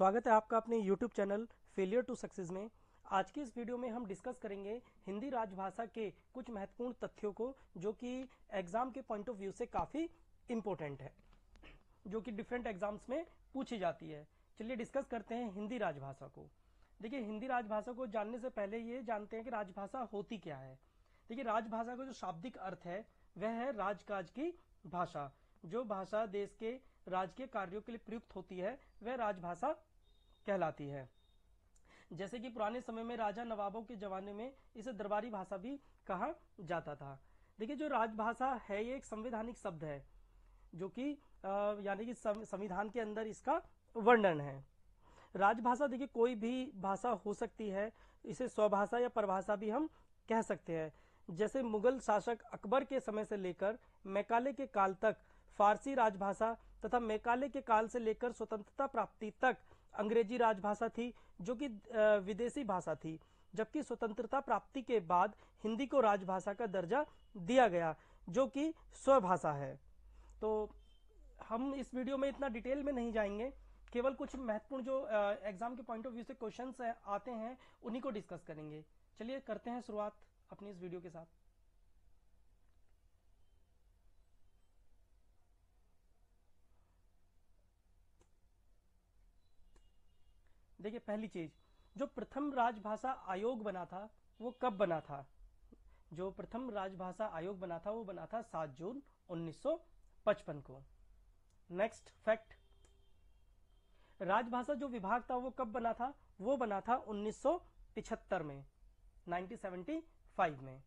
स्वागत है आपका अपने YouTube channel failure to success में। आज की इस वीडियो में हम डिस्कस करेंगे हिंदी राजभाषा के कुछ महत्वपूर्ण तथ्यों को जो कि एग्जाम के पॉइंट ऑफ व्यू से काफ़ी इम्पोर्टेंट है, जो कि डिफरेंट एग्जाम्स में पूछी जाती है। चलिए डिस्कस करते हैं हिंदी राजभाषा को। देखिए, हिंदी राजभाषा को जानने से पहले ये जानते हैं कि राजभाषा होती क्या है। देखिए, राजभाषा का जो शाब्दिक अर्थ है वह है राजकाज की भाषा। जो भाषा देश के राजकीय कार्यों के लिए प्रयुक्त होती है वह राजभाषा कहलाती है। जैसे कि पुराने समय में राजा नवाबों के जमाने में इसे दरबारी भाषा भी कहा जाता था। देखिए, जो राजभाषा है ये एक संवैधानिक शब्द है जो कि यानी कि संविधान के अंदर इसका वर्णन है। राजभाषा देखिए कोई भी भाषा हो सकती है, इसे स्वभाषा या परभाषा भी हम कह सकते हैं। जैसे मुगल शासक अकबर के समय से लेकर मैकाले के काल तक फारसी राजभाषा तथा मैकाले के काल से लेकर स्वतंत्रता प्राप्ति तक अंग्रेजी राजभाषा थी जो कि विदेशी भाषा थी, जबकि स्वतंत्रता प्राप्ति के बाद हिंदी को राजभाषा का दर्जा दिया गया जो कि स्वभाषा है। तो हम इस वीडियो में इतना डिटेल में नहीं जाएंगे, केवल कुछ महत्वपूर्ण जो एग्जाम के पॉइंट ऑफ व्यू से क्वेश्चंस आते हैं उन्हीं को डिस्कस करेंगे। चलिए करते हैं शुरुआत अपनी इस वीडियो के साथ। देखिए, पहली चीज, जो प्रथम राजभाषा आयोग बना था वो कब बना था? जो प्रथम राजभाषा आयोग बना था वो बना था 7 जून 1955 को। नेक्स्ट फैक्ट, राजभाषा जो विभाग था वो कब बना था? वो बना था 1975 में, 1975 में।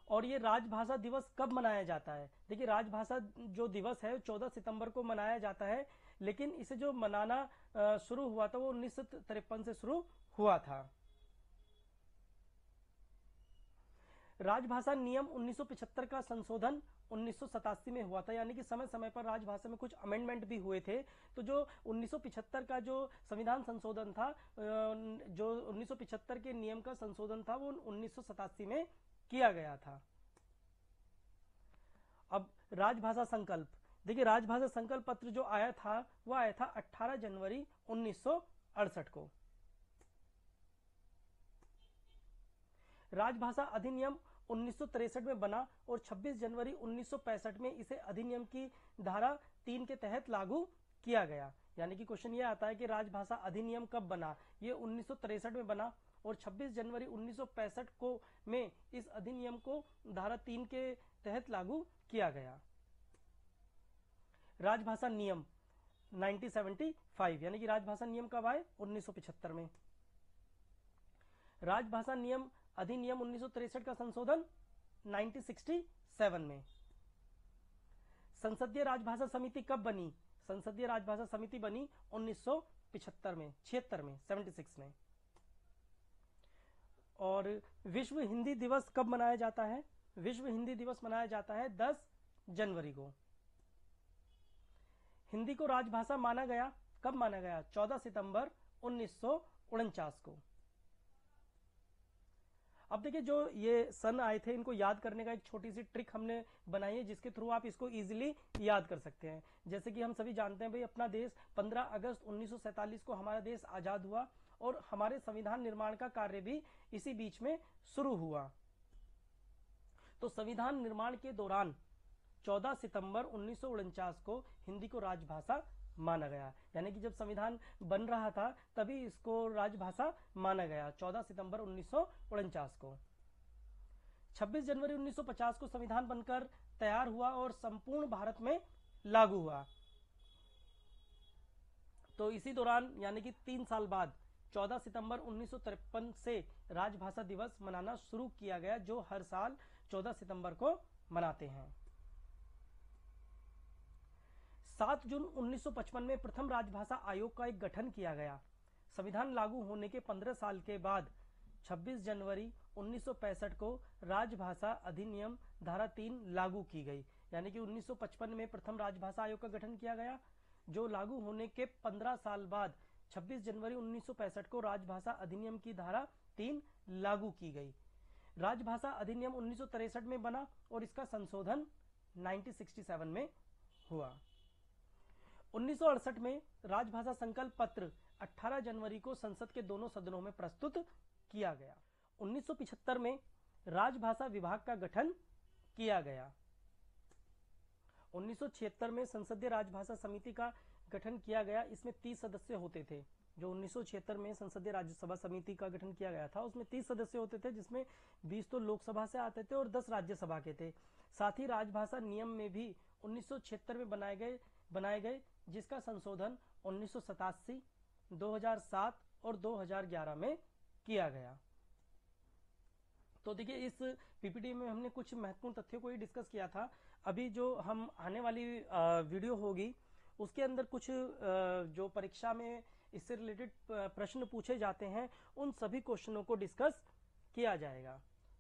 और ये राजभाषा दिवस कब मनाया जाता है? देखिए, राजभाषा जो दिवस है 14 सितंबर को मनाया जाता है, लेकिन इसे जो मनाना शुरू हुआ था वो 1953 से शुरू हुआ था। राजभाषा नियम 1975 का संशोधन 1987 में हुआ था, यानी कि समय समय पर राजभाषा में कुछ अमेंडमेंट भी हुए थे। तो जो 1975 का जो संविधान संशोधन था, जो 1975 के नियम का संशोधन था वो 1987 में किया गया था। अब राजभाषा संकल्प, देखिए राजभाषा संकल्प पत्र जो आया था वो आया था 18 जनवरी 1968 को। राजभाषा अधिनियम 1963 में बना और 26 जनवरी 1965 में इसे अधिनियम की धारा 3 के तहत लागू किया गया। यानी कि क्वेश्चन ये आता है कि राजभाषा अधिनियम कब बना? ये 1963 में बना और 26 जनवरी 1965 को में इस अधिनियम को धारा 3 के तहत लागू किया गया। राजभाषा नियम 1975, यानी कि राजभाषा नियम कब आए? 1975 में। राजभाषा नियम अधिनियम 1963 का संशोधन 1967 में। संसदीय राजभाषा समिति कब बनी? संसदीय राजभाषा समिति बनी 1975 में, 76 में। और विश्व हिंदी दिवस कब मनाया जाता है? विश्व हिंदी दिवस मनाया जाता है 10 जनवरी को। हिंदी को राजभाषा माना गया कब? माना गया 14 सितंबर 1949 को। अब देखिए, जो ये सन आए थे इनको याद करने का एक छोटी सी ट्रिक हमने बनाई है जिसके थ्रू आप इसको इजीली याद कर सकते हैं। जैसे कि हम सभी जानते हैं भाई, अपना देश 15 अगस्त 1947 को हमारा देश आजाद हुआ और हमारे संविधान निर्माण का कार्य भी इसी बीच में शुरू हुआ। तो संविधान निर्माण के दौरान 14 सितंबर 1949 को हिंदी को राजभाषा माना गया, यानी कि जब संविधान बन रहा था तभी इसको राजभाषा माना गया 14 सितंबर 1949 को। 26 जनवरी 1950 को संविधान बनकर तैयार हुआ और संपूर्ण भारत में लागू हुआ। तो इसी दौरान यानी कि 3 साल बाद 14 सितंबर 1953 से राजभाषा दिवस मनाना शुरू किया गया, जो हर साल 14 सितंबर को मनाते हैं। 7 जून 1955 में प्रथम राजभाषा आयोग का एक गठन किया गया। संविधान लागू होने के 15 साल के बाद 26 जनवरी 1965 को राजभाषा अधिनियम धारा 3 लागू की गई, यानी कि 1955 में प्रथम राजभाषा आयोग का गठन किया गया, जो लागू होने के 15 साल बाद 26 जनवरी 1965 को राजभाषा अधिनियम की धारा 3 लागू की गई। राजभाषा अधिनियम 1963 में बना और इसका संशोधन 1967 में हुआ। 1968 में राजभाषा संकल्प पत्र 18 जनवरी को संसद के दोनों सदनों में प्रस्तुत किया गया। 1975 में राजभाषा विभाग का गठन किया गया। 1976 में संसदीय राजभाषा समिति का गठन किया गया। इसमें 30 सदस्य होते थे। जो 1976 में संसदीय राज्यसभा समिति का गठन किया गया था उसमें 30 सदस्य होते थे, जिसमें 20 तो लोकसभा से आते थे और 10 राज्यसभा के थे। साथ ही राजभाषा नियम में भी 1976 में बनाए गए जिसका संशोधन 1987, 2007 और 2011 में किया गया। तो देखिए, इस पीपीटी में हमने कुछ महत्वपूर्ण तथ्यों को ही डिस्कस किया था। अभी जो हम आने वाली वीडियो होगी उसके अंदर कुछ जो परीक्षा में इससे रिलेटेड प्रश्न पूछे जाते हैं उन सभी क्वेश्चनों को डिस्कस किया जाएगा।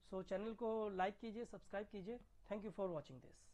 सो चैनल को लाइक कीजिए, सब्सक्राइब कीजिए। Thank you for watching this.